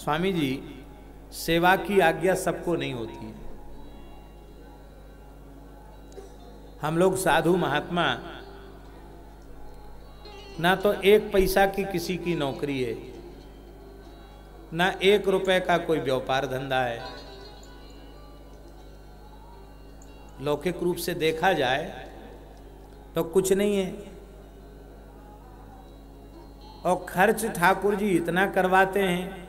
स्वामी जी, सेवा की आज्ञा सबको नहीं होती है। हम लोग साधु महात्मा ना तो एक पैसा की किसी की नौकरी है, ना 1 रुपए का कोई व्यापार धंधा है। लौकिक रूप से देखा जाए तो कुछ नहीं है। और खर्च ठाकुर जी इतना करवाते हैं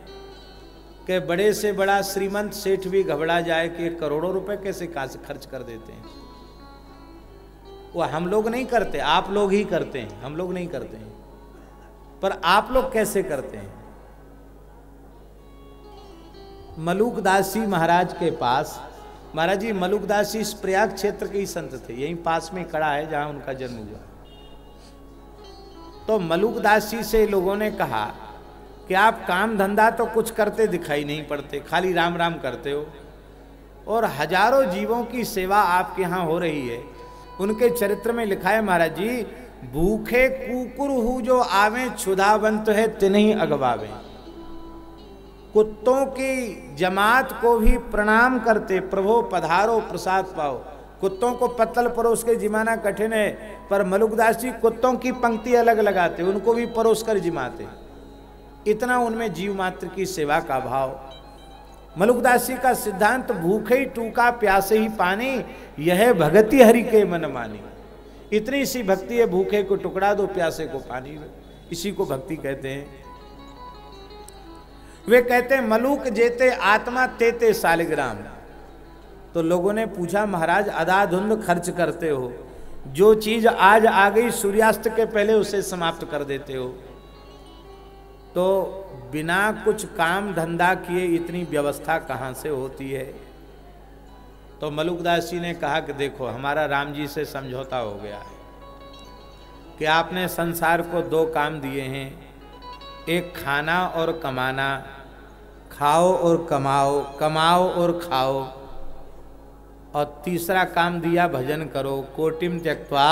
कि बड़े से बड़ा श्रीमंत सेठ भी घबरा जाए कि करोड़ों रुपए कैसे खर्च कर देते हैं। वो हम लोग नहीं करते, आप लोग ही करते हैं, हम लोग नहीं करते हैं। पर आप लोग कैसे करते हैं? मलुकदास जी महाराज के पास, महाराज जी मलुकदास जी इस प्रयाग क्षेत्र के ही संत थे, यहीं पास में खड़ा है जहां उनका जन्म हुआ। तो मलुकदास जी से लोगों ने कहा कि आप काम धंधा तो कुछ करते दिखाई नहीं पड़ते, खाली राम राम करते हो, और हजारों जीवों की सेवा आपके यहाँ हो रही है। उनके चरित्र में लिखा है महाराज जी, भूखे कुकुर हु जो आवे क्षुधावंत है तिन्हीं अगवावे। कुत्तों की जमात को भी प्रणाम करते, प्रभो पधारो प्रसाद पाओ। कुत्तों को पत्तल परोस के जिमाना कठिन है, पर मलुकदास जी कुत्तों की पंक्ति अलग लगाते, उनको भी परोस कर जिमाते। इतना उनमें जीव मात्र की सेवा का भाव। मलुकदास जी का सिद्धांत, भूखे ही टूका प्यासे ही पानी, यह भगति हरि के मन मानी। इतनी सी भक्ति है, भूखे को टुकड़ा दो, प्यासे को पानी दो, इसी को भक्ति कहते हैं। वे कहते हैं मलुक जेते आत्मा तेते सालिग्राम। तो लोगों ने पूछा, महाराज अधाधुंध खर्च करते हो, जो चीज आज आ गई सूर्यास्त के पहले उसे समाप्त कर देते हो, तो बिना कुछ काम धंधा किए इतनी व्यवस्था कहाँ से होती है? तो मलुकदास जी ने कहा कि देखो, हमारा राम जी से समझौता हो गया है कि आपने संसार को 2 काम दिए हैं, एक खाना और कमाना, खाओ और कमाओ, कमाओ और खाओ, और तीसरा काम दिया भजन करो, कोटिम त्यक्त्वा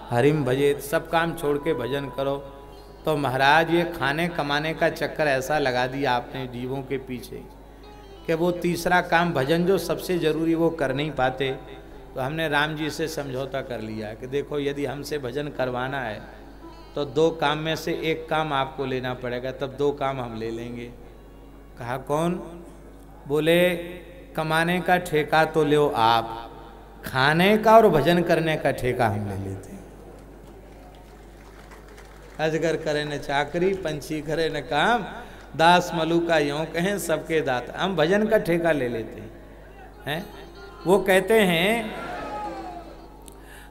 हरिम भजेत, सब काम छोड़ के भजन करो। तो महाराज ये खाने कमाने का चक्कर ऐसा लगा दिया आपने जीवों के पीछे कि वो तीसरा काम भजन जो सबसे जरूरी वो कर नहीं पाते। तो हमने राम जी से समझौता कर लिया कि देखो, यदि हमसे भजन करवाना है तो 2 काम में से एक काम आपको लेना पड़ेगा, तब 2 काम हम ले लेंगे। कहा कौन? बोले कमाने का ठेका तो लो आप, खाने का और भजन करने का ठेका हम ले लेते हैं। अजगर करे न चाकरी, पंछी करे न काम, दास मलू का यों कहें सबके दाता। हम भजन का ठेका ले लेते हैं। वो कहते हैं,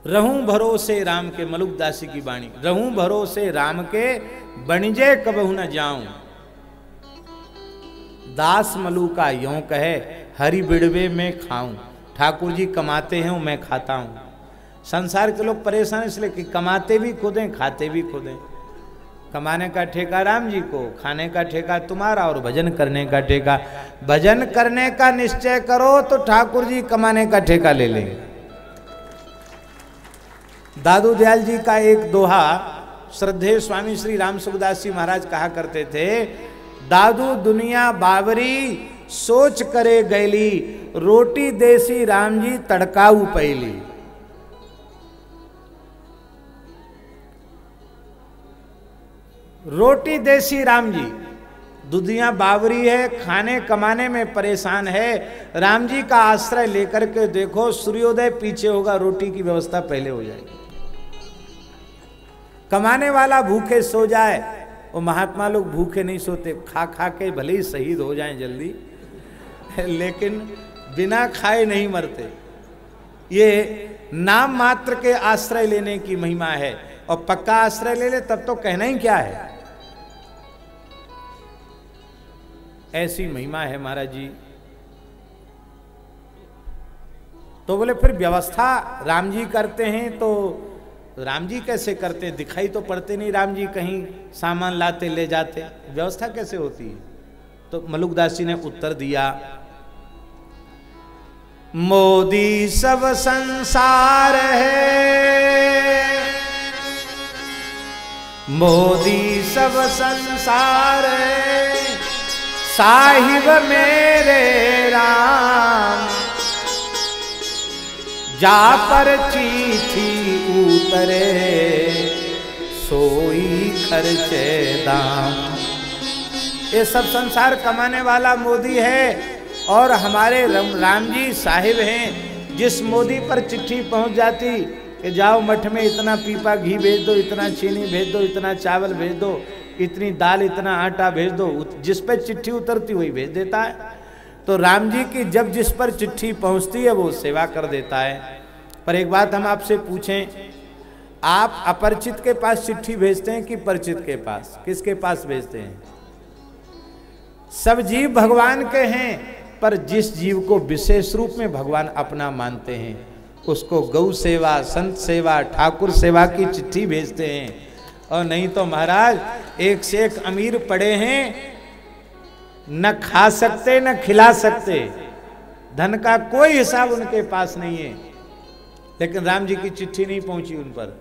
रहूं भरोसे राम के, मलुकदास जी की वाणी, रहूं भरोसे राम के, बणिजे कबहु न जाऊं। दास मलू का यों कहे, हरि बिड़वे में खाऊं। ठाकुर जी कमाते हैं, मैं खाता हूं। संसार के लोग परेशान इसलिए कि कमाते भी खुद हैं, खाते भी खुद हैं। कमाने का ठेका राम जी को, खाने का ठेका तुम्हारा, और भजन करने का ठेका। भजन करने का निश्चय करो तो ठाकुर जी कमाने का ठेका ले लेंगे। दादू दयाल जी का एक दोहा श्रद्धेय स्वामी श्री राम सुखदास जी महाराज कहा करते थे, दादू दुनिया बावरी सोच करे गैली, रोटी देसी राम जी तड़काऊ पैली। रोटी देसी राम जी, दुनिया बावरी है, खाने कमाने में परेशान है, राम जी का आश्रय लेकर के देखो, सूर्योदय पीछे होगा, रोटी की व्यवस्था पहले हो जाएगी। कमाने वाला भूखे सो जाए, वो महात्मा लोग भूखे नहीं सोते, खा खा के भले ही शहीद हो जाएं जल्दी, लेकिन बिना खाए नहीं मरते। ये नाम मात्र के आश्रय लेने की महिमा है, और पक्का आश्रय ले ले तब तो कहना ही क्या है। ऐसी महिमा है महाराज जी। तो बोले फिर व्यवस्था राम जी करते हैं, तो राम जी कैसे करते? दिखाई तो पड़ते नहीं राम जी, कहीं सामान लाते ले जाते, व्यवस्था कैसे होती है? तो मलुकदास जी ने उत्तर दिया, मोदी सब संसार है, मोदी सब संसार है, साहिब मेरे राम, जा पर चिट्ठी उतरे सोई खर्चे दाम। ये सब संसार कमाने वाला मोदी है और हमारे राम जी साहिब हैं। जिस मोदी पर चिट्ठी पहुंच जाती कि जाओ मठ में इतना पीपा घी भेज दो, इतना चीनी भेज दो, इतना चावल भेज दो, इतनी दाल, इतना आटा भेज दो, जिस पर चिट्ठी उतरती वही भेज देता है। तो राम जी की जब जिस पर चिट्ठी पहुंचती है वो सेवा कर देता है। पर एक बात हम आपसे पूछें, आप अपरिचित के पास चिट्ठी भेजते हैं कि परिचित के पास? किसके पास भेजते हैं? सब जीव भगवान के हैं, पर जिस जीव को विशेष रूप में भगवान अपना मानते हैं उसको गौ सेवा, संत सेवा, ठाकुर सेवा की चिट्ठी भेजते हैं। और नहीं तो महाराज एक से एक अमीर पड़े हैं, न खा सकते न खिला सकते, धन का कोई हिसाब उनके पास नहीं है, लेकिन राम जी की चिट्ठी नहीं पहुंची उन पर।